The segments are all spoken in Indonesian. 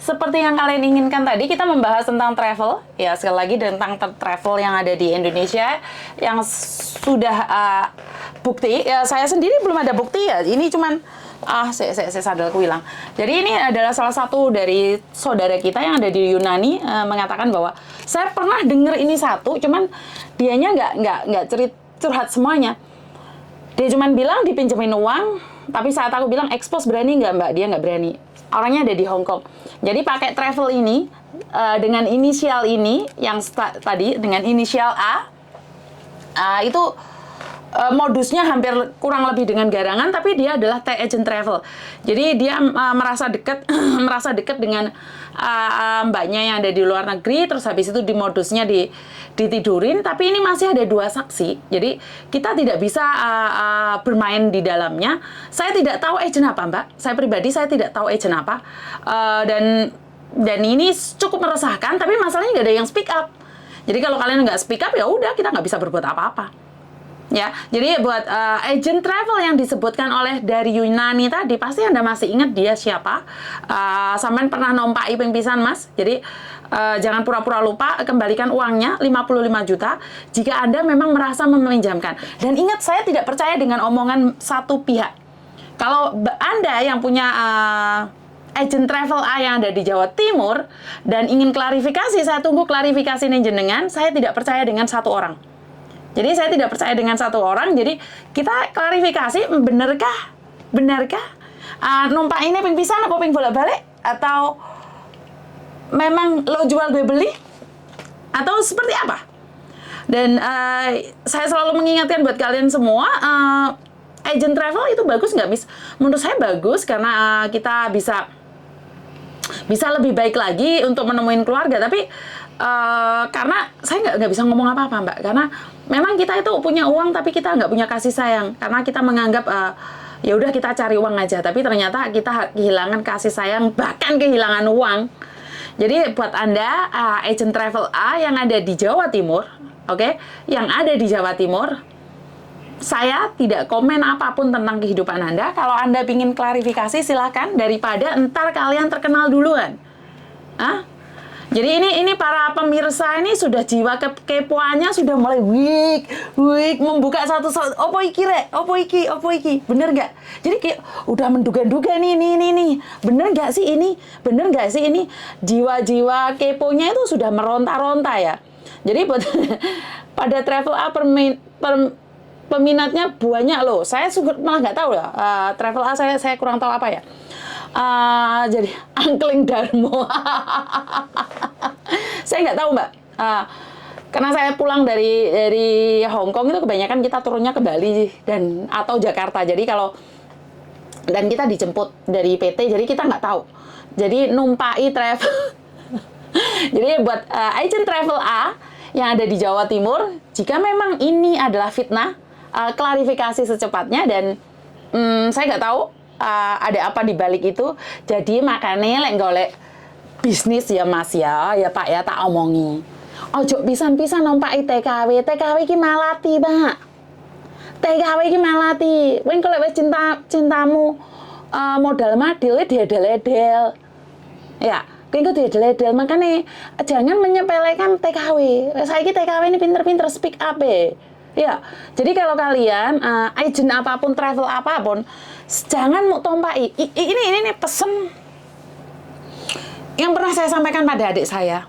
seperti yang kalian inginkan tadi, kita membahas tentang travel. Ya, sekali lagi tentang travel yang ada di Indonesia yang sudah bukti. Ya, saya sendiri belum ada bukti ya. Ini cuman saya sadar aku hilang. Jadi ini adalah salah satu dari saudara kita yang ada di Yunani mengatakan bahwa saya pernah dengar ini satu, cuman dianya nggak curhat semuanya. Dia cuman bilang dipinjemin uang, tapi saat aku bilang expose berani nggak mbak, dia nggak berani. Orangnya ada di Hong Kong. Jadi pakai travel ini dengan inisial ini yang tadi dengan inisial itu modusnya hampir kurang lebih dengan garangan, tapi dia adalah agent travel. Jadi dia merasa dekat dengan mbaknya yang ada di luar negeri, terus habis itu di modusnya ditidurin, tapi ini masih ada 2 saksi. Jadi kita tidak bisa bermain di dalamnya. Saya tidak tahu agent apa, Mbak. Saya pribadi saya tidak tahu agent apa. Dan ini cukup meresahkan, tapi masalahnya nggak ada yang speak up. Jadi kalau kalian nggak speak up, ya udah kita nggak bisa berbuat apa-apa. Ya, jadi buat agent travel yang disebutkan oleh dari Yunani tadi, pasti Anda masih ingat dia siapa. Sampean pernah nompai pingpisan, Mas. Jadi jangan pura-pura lupa, kembalikan uangnya 55 juta jika Anda memang merasa meminjamkan. Dan ingat, saya tidak percaya dengan omongan satu pihak. Kalau Anda yang punya agent travel A yang ada di Jawa Timur dan ingin klarifikasi, saya tunggu klarifikasi ini jenengan. Saya tidak percaya dengan satu orang. Jadi saya tidak percaya dengan satu orang. Jadi kita klarifikasi, benarkah numpak ini ping pisan apa ping bolak-balik, atau memang lo jual gue beli, atau seperti apa? Dan saya selalu mengingatkan buat kalian semua, agent travel itu bagus nggak, Miss? Menurut saya bagus karena kita bisa lebih baik lagi untuk menemuin keluarga. Tapi karena saya nggak bisa ngomong apa-apa, Mbak, karena memang kita itu punya uang tapi kita nggak punya kasih sayang, karena kita menganggap ya udah kita cari uang aja, tapi ternyata kita kehilangan kasih sayang, bahkan kehilangan uang. Jadi buat Anda agent travel A yang ada di Jawa Timur, oke, yang ada di Jawa Timur, saya tidak komen apapun tentang kehidupan Anda. Kalau Anda ingin klarifikasi silahkan, daripada entar kalian terkenal duluan. Jadi ini para pemirsa ini sudah jiwa kepoannya sudah mulai wik membuka satu opo iki rek, opo iki, bener nggak? Jadi kayak udah menduga-duga nih, bener nggak sih ini, jiwa-jiwa keponya itu sudah meronta-ronta ya. Jadi pada travel A peminatnya banyak loh. Saya malah nggak tahu ya, travel A saya kurang tahu apa ya. Jadi angkling Darmo. Saya nggak tahu, Mbak. Karena saya pulang dari Hong Kong itu kebanyakan kita turunnya ke Bali atau Jakarta. Jadi dan kita dijemput dari PT, jadi kita nggak tahu. Jadi numpai travel. Jadi buat agent travel A yang ada di Jawa Timur, jika memang ini adalah fitnah, klarifikasi secepatnya. Dan saya nggak tahu ada apa di balik itu. Jadi makanya golek bisnis ya Mas ya Pak ya, tak omongi. Ojo pisan-pisan nompai TKW ki malati, Pak. TKW ki malati. Kowe kalau wis cintamu modal madil diedel-edel. Ya, kowe diedel-edel, makanya jangan menyepelekan TKW. Saiki TKW ini pinter-pinter speak up ya. Jadi kalau kalian agent apapun, travel apapun, jangan mau tompai. Ini pesen yang pernah saya sampaikan pada adik saya.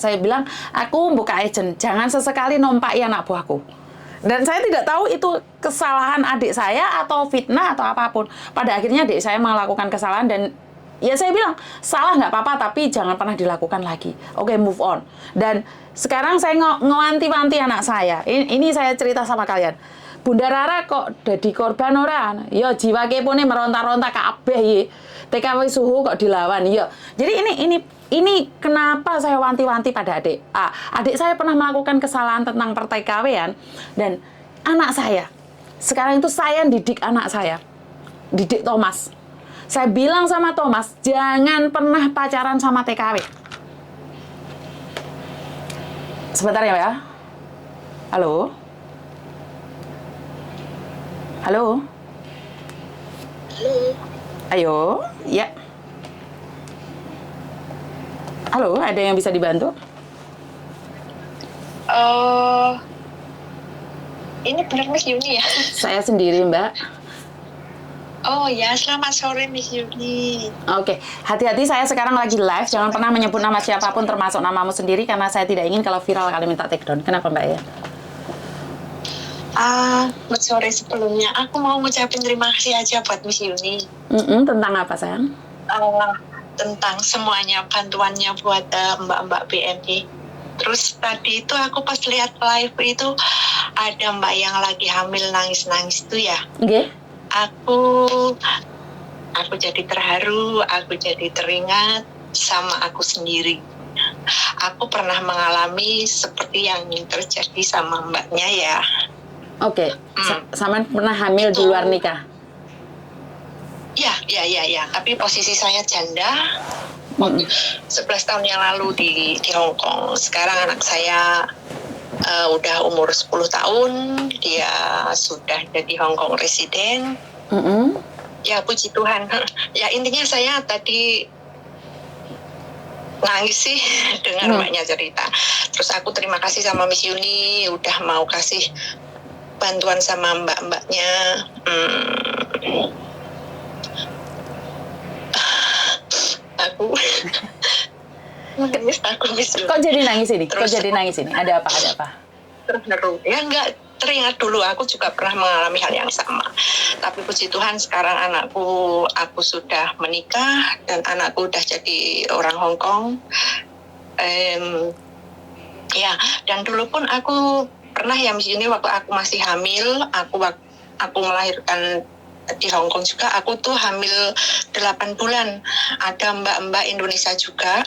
Saya bilang, aku buka agent, jangan sesekali nompai anak buahku. Dan saya tidak tahu itu kesalahan adik saya atau fitnah atau apapun. Pada akhirnya adik saya melakukan kesalahan, dan ya saya bilang, salah nggak apa-apa, tapi jangan pernah dilakukan lagi. Oke, move on. Dan sekarang saya ngewanti-wanti anak saya. Ini saya cerita sama kalian. Bunda Rara kok jadi korban orang? Ya jiwa kepone meronta-ronta kabeh ye. TKW suhu kok dilawan. Ya. Jadi ini kenapa saya wanti-wanti pada adik. Adik saya pernah melakukan kesalahan tentang perTKW-an, dan anak saya. Sekarang itu saya didik anak saya. Didik Thomas. Saya bilang sama Thomas, jangan pernah pacaran sama TKW. Sebentar ya. Halo? Halo? Halo. Ayo, ya. Halo, ada yang bisa dibantu? Ini benar Miss Yuni ya? Saya sendiri, Mbak. Oh ya, selamat sore Miss Yuni. Oke, hati-hati saya sekarang lagi live. Jangan pernah menyebut nama siapapun termasuk namamu sendiri karena saya tidak ingin kalau viral kali minta take down. Kenapa, Mbak ya? Selamat sore sebelumnya. Aku mau ngucapin terima kasih aja buat Miss Yuni. Tentang apa, sayang? Tentang semuanya, bantuannya buat mbak-mbak BMI. Terus tadi itu aku pas lihat live itu ada mbak yang lagi hamil nangis-nangis itu ya. Oke. Aku jadi terharu, aku jadi teringat sama aku sendiri. Aku pernah mengalami seperti yang terjadi sama mbaknya ya. Oke. Sama pernah hamil di luar nikah? Ya. Tapi posisi saya janda. 11 tahun yang lalu di Hong Kong. Sekarang anak saya udah umur 10 tahun. Dia sudah jadi Hong Kong resident. Ya puji Tuhan. Ya intinya saya tadi nangis sih dengar mbaknya cerita. Terus aku terima kasih sama Miss Yuni udah mau kasih bantuan sama mbak-mbaknya. Aku nangis, Miss Yuni. Kok jadi nangis ini? Ada apa? Terharu. Ya enggak, teringat dulu aku juga pernah mengalami hal yang sama. Tapi puji Tuhan sekarang aku sudah menikah dan anakku udah jadi orang Hong Kong. Ya, dan dulu pun aku pernah ya Miss Yuni waktu aku masih hamil, aku melahirkan di Hong Kong juga, aku tuh hamil 8 bulan. Ada mbak-mbak Indonesia juga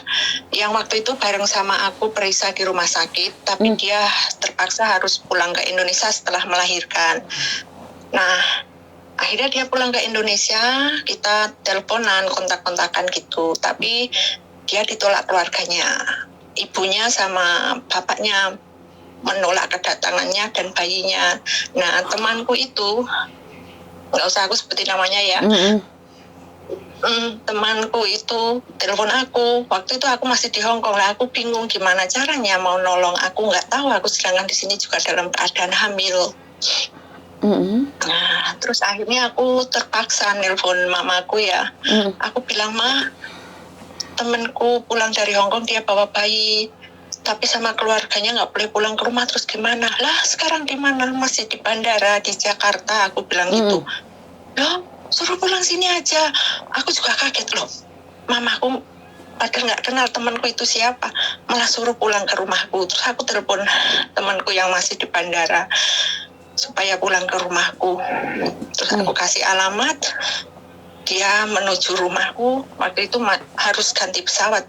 yang waktu itu bareng sama aku periksa di rumah sakit, tapi dia terpaksa harus pulang ke Indonesia setelah melahirkan. Nah, akhirnya dia pulang ke Indonesia, kita teleponan, kontak-kontakan gitu, tapi dia ditolak keluarganya. Ibunya sama bapaknya menolak kedatangannya dan bayinya. Nah, temanku itu, nggak usah aku sebutin namanya ya, temanku itu telepon aku. Waktu itu aku masih di Hong Kong lah, aku bingung gimana caranya mau nolong. Aku nggak tahu, aku sedangkan di sini juga dalam keadaan hamil. Nah, terus akhirnya aku terpaksa nelpon mamaku ya. Aku bilang, Ma, temanku pulang dari Hong Kong, dia bawa bayi, tapi sama keluarganya nggak boleh pulang ke rumah, terus gimana? Lah sekarang di mana? Masih di bandara di Jakarta, aku bilang gitu. Loh, suruh pulang sini aja. Aku juga kaget loh. Mamaku padahal nggak kenal temanku itu siapa, malah suruh pulang ke rumahku. Terus aku telepon temanku yang masih di bandara supaya pulang ke rumahku. Terus aku kasih alamat, dia menuju rumahku. Waktu itu harus ganti pesawat.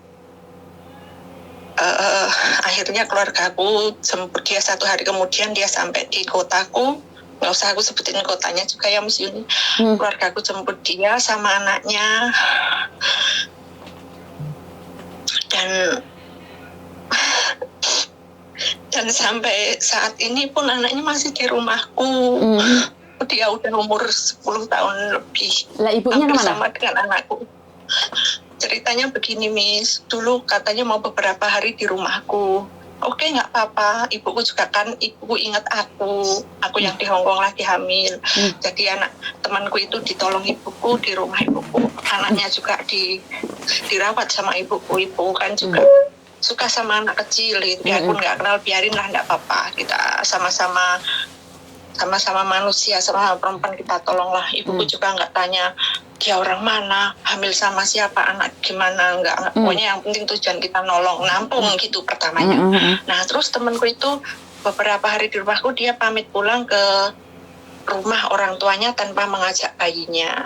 Akhirnya keluargaku jemput dia 1 hari kemudian, dia sampai di kotaku. Nggak usah aku sebutin kotanya juga ya Miss Yuni. Keluargaku jemput dia sama anaknya. Dan sampai saat ini pun anaknya masih di rumahku. Dia udah umur 10 tahun lebih. Lah ibunya kemana? Sama dengan anakku. Ceritanya begini Miss, dulu katanya mau beberapa hari di rumahku. Oke, nggak apa-apa. Ibuku juga kan, ibuku ingat aku yang di Hong Kong lagi hamil. Jadi anak temanku itu ditolong ibuku di rumah ibuku. Anaknya juga dirawat sama ibuku. Ibuku kan juga suka sama anak kecil. Dia pun nggak kenal, biarin lah, nggak apa-apa. Kita sama-sama manusia, sama perempuan kita tolonglah. Ibuku juga nggak tanya dia orang mana, hamil sama siapa, anak gimana, nggak. Pokoknya yang penting tujuan kita nolong, nampung gitu pertamanya. Nah terus temanku itu beberapa hari di rumahku, dia pamit pulang ke rumah orang tuanya tanpa mengajak bayinya.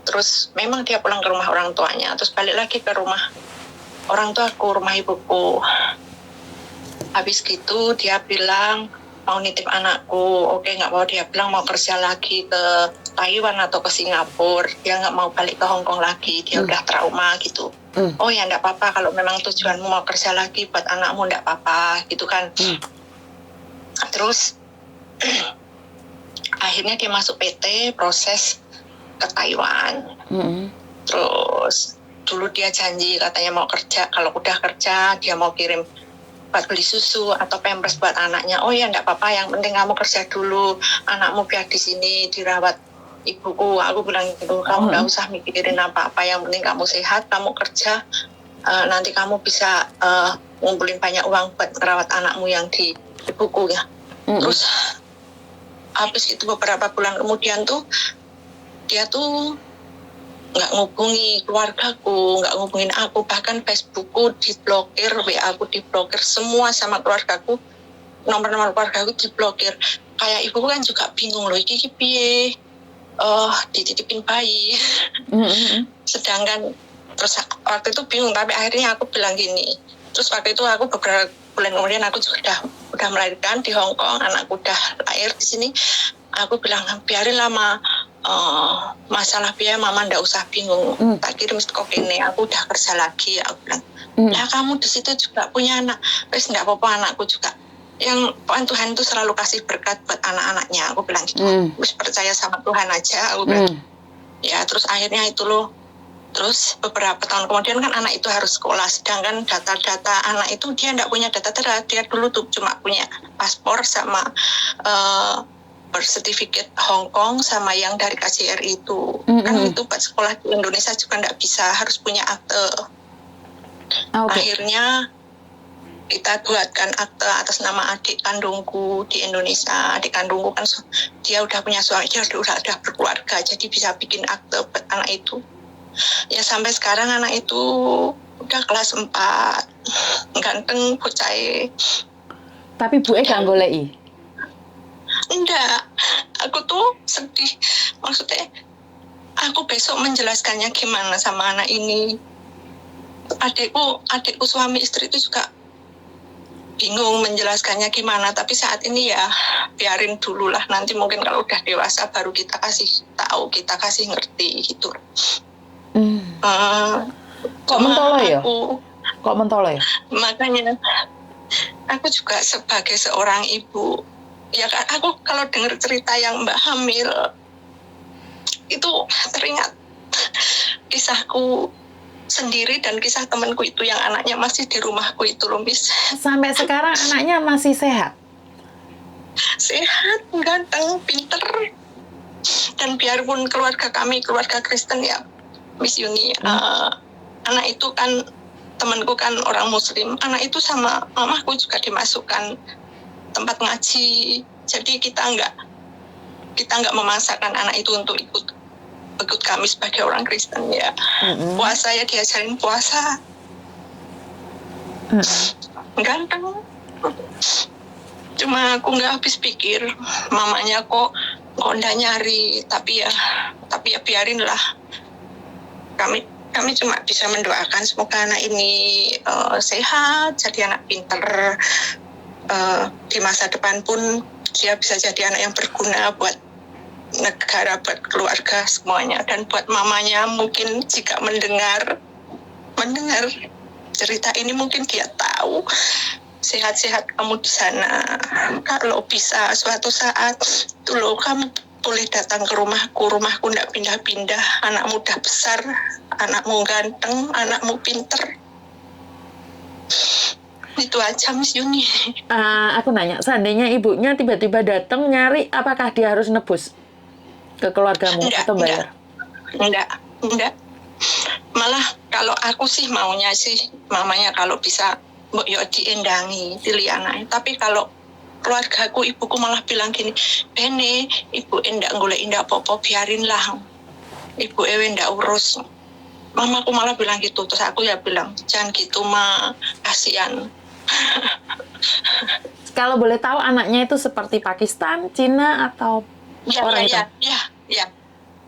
Terus memang dia pulang ke rumah orang tuanya, terus balik lagi ke rumah orang tuaku, rumah ibuku. Habis gitu dia bilang mau nitip anakku. Oke, nggak mau, dia bilang mau kerja lagi ke Taiwan atau ke Singapura. Dia nggak mau balik ke Hong Kong lagi, dia udah trauma gitu. Oh ya nggak apa-apa, kalau memang tujuanmu mau kerja lagi buat anakmu nggak apa-apa gitu kan. Terus akhirnya dia masuk PT, proses ke Taiwan. Terus dulu dia janji katanya mau kerja, kalau udah kerja dia mau kirim buat beli susu atau pampers buat anaknya. Oh ya enggak apa-apa, yang penting kamu kerja dulu, anakmu biar di sini dirawat ibuku. Aku bilang gitu, kamu enggak usah mikirin apa-apa, yang penting kamu sehat, kamu kerja, nanti kamu bisa ngumpulin banyak uang buat merawat anakmu yang di ibuku ya. Terus habis itu beberapa bulan kemudian tuh dia tuh nggak ngubungi keluargaku, nggak ngubungin aku, bahkan Facebookku diblokir, WA aku diblokir, semua sama keluargaku, nomor-nomor keluargaku diblokir. Kayak ibuku kan juga bingung loh, iki piye, dititipin bayi. Sedangkan terus waktu itu bingung, tapi akhirnya aku bilang gini. Terus waktu itu aku beberapa bulan kemudian aku juga udah melahirkan di Hong Kong, anakku udah lahir di sini. Aku bilang biarin lama. Masalah biaya mama ndak usah bingung, tak kirim stok ini, aku udah kerja lagi. Aku bilang, lah kamu di situ juga punya anak, wes ndak apa-apa, anakku juga yang Tuhan itu selalu kasih berkat buat anak-anaknya. Aku bilang gitu, wes percaya sama Tuhan aja. Aku bilang ya. Terus akhirnya itu loh, terus beberapa tahun kemudian kan anak itu harus sekolah, sedangkan data-data anak itu dia ndak punya data terakhir. Dia dulu tuh cuma punya paspor sama bersertifikat Hong Kong sama yang dari KJRI itu. Kan itu buat sekolah di Indonesia juga nggak bisa, harus punya akte. Akhirnya kita buatkan akte atas nama adik kandungku di Indonesia. Adik kandungku kan dia udah punya suami, dia udah berkeluarga, jadi bisa bikin akte buat anak itu. Ya sampai sekarang anak itu udah kelas 4, ganteng, bocah. Tapi Bu gak goleki? Enggak, aku tuh sedih. Maksudnya, aku besok menjelaskannya gimana sama anak ini. Adikku suami istri itu juga bingung menjelaskannya gimana. Tapi saat ini ya biarin dulu lah. Nanti mungkin kalau udah dewasa baru kita kasih tahu, kita kasih ngerti gitu. Kok mentolo ya? Kok mentolo ya? Makanya aku juga sebagai seorang ibu, ya kan, aku kalau dengar cerita yang Mbak hamil itu teringat kisahku sendiri dan kisah temanku itu yang anaknya masih di rumahku itu loh, Miss. Sampai sekarang anaknya masih sehat? Sehat, ganteng, pinter. Dan biarpun keluarga kami keluarga Kristen ya, Miss Yuni, anak itu kan, temanku kan orang Muslim, anak itu sama mamaku juga dimasukkan tempat ngaji. Jadi kita nggak memaksakan anak itu untuk ikut kami sebagai orang Kristen ya. Puasa ya diajarin puasa. Ganteng. Cuma aku nggak habis pikir, mamanya kok nggak nyari. Tapi ya biarin lah. Kami cuma bisa mendoakan semoga anak ini sehat, jadi anak pinter. Di masa depan pun dia bisa jadi anak yang berguna buat negara, buat keluarga semuanya, dan buat mamanya mungkin jika mendengar cerita ini mungkin dia tahu. Sehat-sehat kamu di sana. Kalau bisa suatu saat itu loh, kamu boleh datang ke rumahku nggak pindah-pindah. Anakmu udah besar, anakmu ganteng, anakmu pinter. Itu aja, Miss Yuni. Aku nanya, seandainya ibunya tiba-tiba datang nyari, apakah dia harus nebus ke keluargamu atau bayar? Enggak. Malah kalau aku sih maunya sih mamanya kalau bisa mbok yo diendangi pilih anaknya. Tapi kalau keluargaku, ibuku malah bilang gini, Bene, ibu endak golek indak apa-apa, biarin lah. Ibu ewe ndak urus. Mamaku malah bilang gitu, terus aku ya bilang, jangan gitu mah, kasihan. Kalau boleh tahu anaknya itu seperti Pakistan, Cina atau orang itu?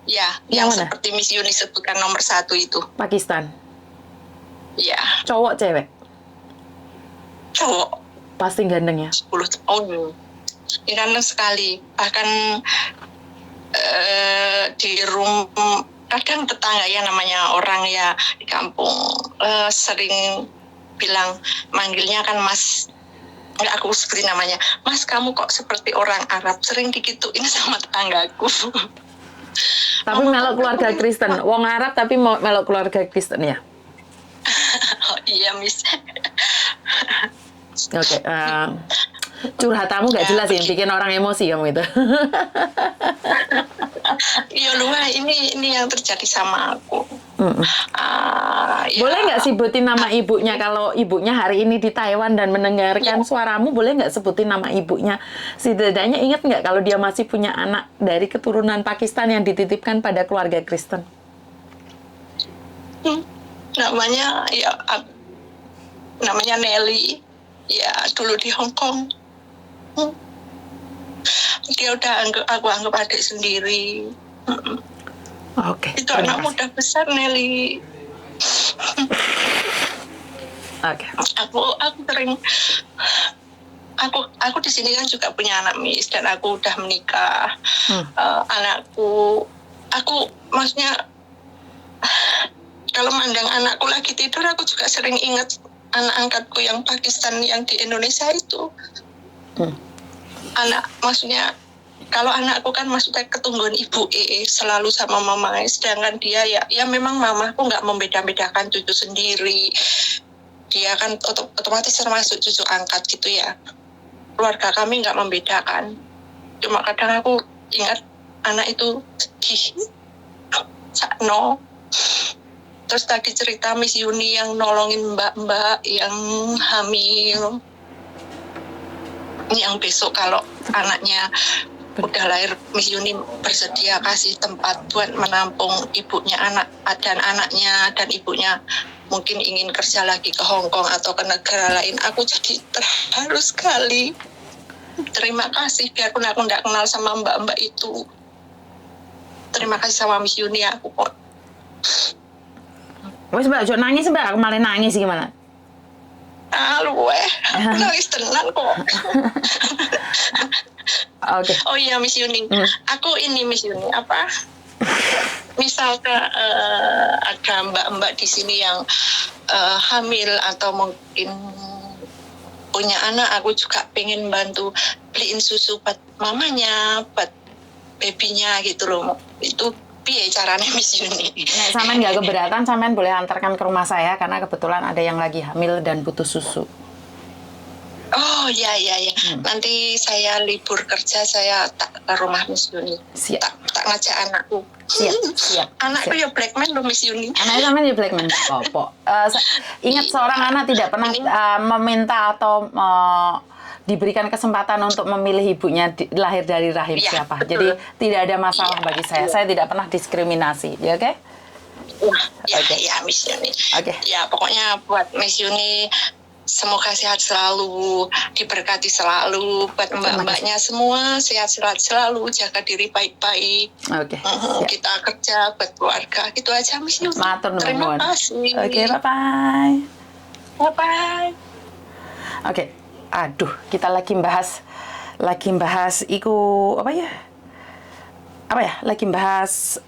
Ya, yang mana? Seperti Miss Yuni sebutkan nomor 1 itu. Pakistan. Ya. Cowok cewek? Cowok. Pasti ganteng ya? 10 tahun. Ganteng sekali. Bahkan di rumah, kadang tetangga ya, namanya orang ya di kampung, sering bilang, manggilnya kan Mas, nggak aku seperti namanya, Mas kamu kok seperti orang Arab, sering digituin sama tetanggaku. Tapi melok keluarga Kristen, wong Arab tapi melok keluarga Kristen ya? Iya, Miss. Oke, curhatamu nggak jelas yang bikin orang emosi kamu itu. Iya Lua, ini yang terjadi sama aku. Ya, Boleh nggak sebutin nama ibunya kalau ibunya hari ini di Taiwan dan mendengarkan suaramu, boleh nggak sebutin nama ibunya? Setidaknya ingat nggak kalau dia masih punya anak dari keturunan Pakistan yang dititipkan pada keluarga Kristen? namanya namanya Nelly. Ya, dulu di Hong Kong. Dia udah aku anggap adik sendiri. Oke. Itu anak muda besar, Nelly. Oke. Aku sering aku di sini kan juga punya anak, Miss, dan aku udah menikah. Anakku, aku maksudnya kalau mandang anakku lagi tidur, aku juga sering ingat anak angkatku yang Pakistan yang di Indonesia itu. Maksudnya kalau anakku kan maksudnya ketungguan ibu selalu sama mama, sedangkan dia ya memang mamaku nggak membeda-bedakan cucu sendiri. Dia kan otomatis termasuk cucu angkat gitu ya. Keluarga kami nggak membedakan. Cuma kadang aku ingat anak itu sedih, sakno. Terus tadi cerita Miss Yuni yang nolongin mbak-mbak yang hamil, yang besok kalau anaknya udah lahir, Miss Yuni bersedia kasih tempat buat menampung ibunya dan anaknya, dan ibunya mungkin ingin kerja lagi ke Hong Kong atau ke negara lain. Aku jadi terharu sekali. Terima kasih, biarpun aku nggak kenal sama mbak-mbak itu. Terima kasih sama Miss Yuni, aku kok. Wes Mbak, ojo nangis Mbak, aku malah nangis gimana? Aku nangis tenan kok. Oke. Oh iya, Miss Yuni. Aku ini Miss Yuni, misalkan ada mbak-mbak di sini yang hamil atau mungkin punya anak, aku juga pengen bantu beliin susu buat mamanya, buat babynya gitu loh. Itu piye caranya, Miss Yuni? Nek sampean nggak keberatan, sampean boleh antarkan ke rumah saya karena kebetulan ada yang lagi hamil dan butuh susu. Oh iya. Nanti saya libur kerja, saya tak ke rumah Miss Yuni. Siap. Tak ngajak anakku. Siap. Anakku ya Blackman loh, Miss Yuni. Anaknya sampean di Blackman. Ingat seorang anak tidak pernah meminta atau diberikan kesempatan untuk memilih ibunya lahir dari rahim siapa. Betul. Jadi tidak ada masalah bagi saya. Saya tidak pernah diskriminasi, ya oke? Ya, Miss Yuni. Oke. Ya, pokoknya buat Miss Yuni, semoga sehat selalu, diberkati selalu, buat mbak-mbaknya semua sehat-sehat selalu, jaga diri baik-baik. Oke. Kita kerja buat keluarga, gitu aja, Miss Yuni. Matur nuwun. Terima kasih. Oke, bye-bye. Bye-bye. Oke. Aduh, kita lagi bahas iku apa ya? Lagi bahas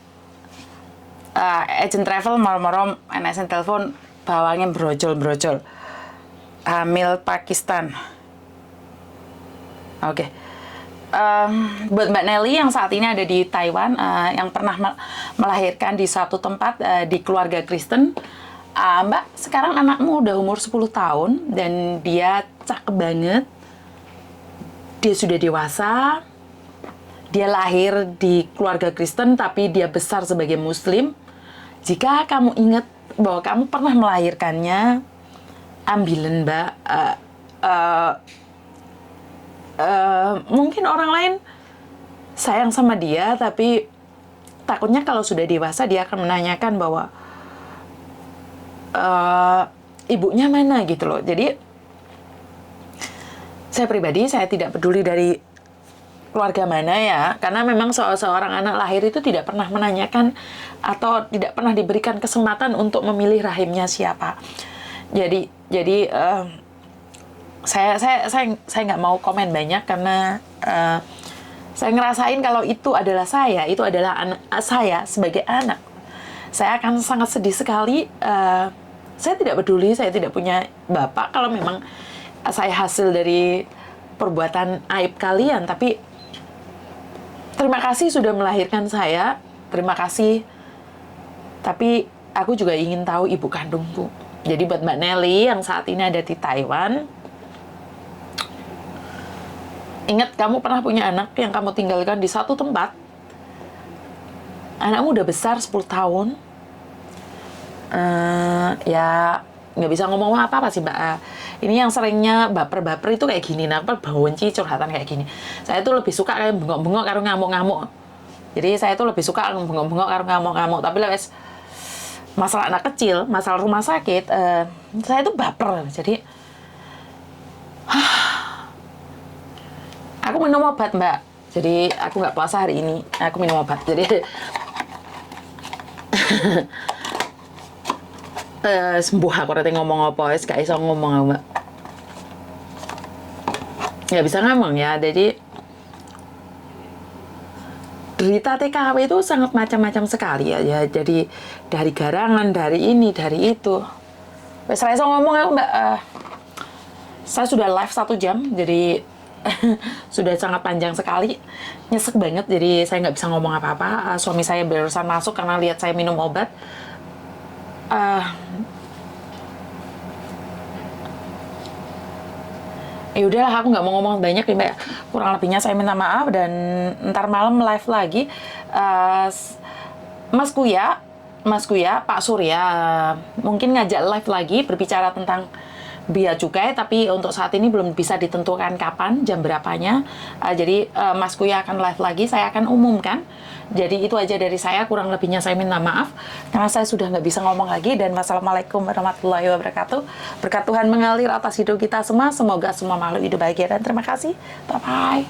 agent travel moro-moro NSN telepon bawangnya brojol. Hamil Pakistan. Oke. Buat Mbak Nelly yang saat ini ada di Taiwan, yang pernah melahirkan di satu tempat di keluarga Kristen, Mbak, sekarang anakmu udah umur 10 tahun dan dia cakep banget. Dia sudah dewasa. Dia lahir di keluarga Kristen tapi dia besar sebagai Muslim. Jika kamu ingat bahwa kamu pernah melahirkannya, ambilan Mbak. Mungkin orang lain sayang sama dia, tapi takutnya kalau sudah dewasa dia akan menanyakan bahwa ibunya mana gitu loh. Jadi saya pribadi, saya tidak peduli dari keluarga mana ya, karena memang seorang anak lahir itu tidak pernah menanyakan atau tidak pernah diberikan kesempatan untuk memilih rahimnya siapa. Jadi saya nggak mau komen banyak karena saya ngerasain kalau itu adalah saya sebagai anak. Saya akan sangat sedih sekali. Saya tidak peduli, saya tidak punya bapak kalau memang saya hasil dari perbuatan aib kalian, tapi terima kasih sudah melahirkan saya, terima kasih. Tapi aku juga ingin tahu ibu kandungku. Jadi buat Mbak Nelly yang saat ini ada di Taiwan, ingat kamu pernah punya anak yang kamu tinggalkan di satu tempat. Anakmu udah besar 10 tahun. Ya nggak bisa ngomong apa-apa sih Mbak. Ini yang seringnya baper-baper itu kayak gini. Nah, benci curhatan kayak gini. Saya tuh lebih suka kayak bengok-bengok karo ngamuk-ngamuk. Jadi saya tuh lebih suka bengok-bengok karo ngamuk-ngamuk. Tapi lewes masalah anak kecil, masalah rumah sakit, saya tuh baper. Jadi aku minum obat Mbak. Jadi aku nggak puasa hari ini. Aku minum obat. Jadi sembuh aku nanti ngomong apa, gak iso ngomong Mbak. Nggak bisa ngomong ya. Jadi derita TKW itu sangat macam-macam sekali ya. Jadi dari garangan, dari ini, dari itu. Wes ra iso ngomong aku Mbak. Saya sudah live 1 jam, jadi sudah sangat panjang sekali. Nyesek banget, jadi saya nggak bisa ngomong apa-apa. Suami saya barusan masuk karena lihat saya minum obat. Ya udahlah, aku nggak mau ngomong banyak nih Mbak. Kurang lebihnya saya minta maaf dan ntar malam live lagi. Mas Kuya, Pak Surya mungkin ngajak live lagi berbicara tentang bea cukai, tapi untuk saat ini belum bisa ditentukan kapan, jam berapanya. Jadi Mas Kuya akan live lagi, saya akan umumkan. Jadi itu aja dari saya, kurang lebihnya saya minta maaf karena saya sudah nggak bisa ngomong lagi. Dan wassalamualaikum warahmatullahi wabarakatuh. Berkat Tuhan mengalir atas hidup kita semua, semoga semua makhluk hidup bahagia dan terima kasih. Bye bye.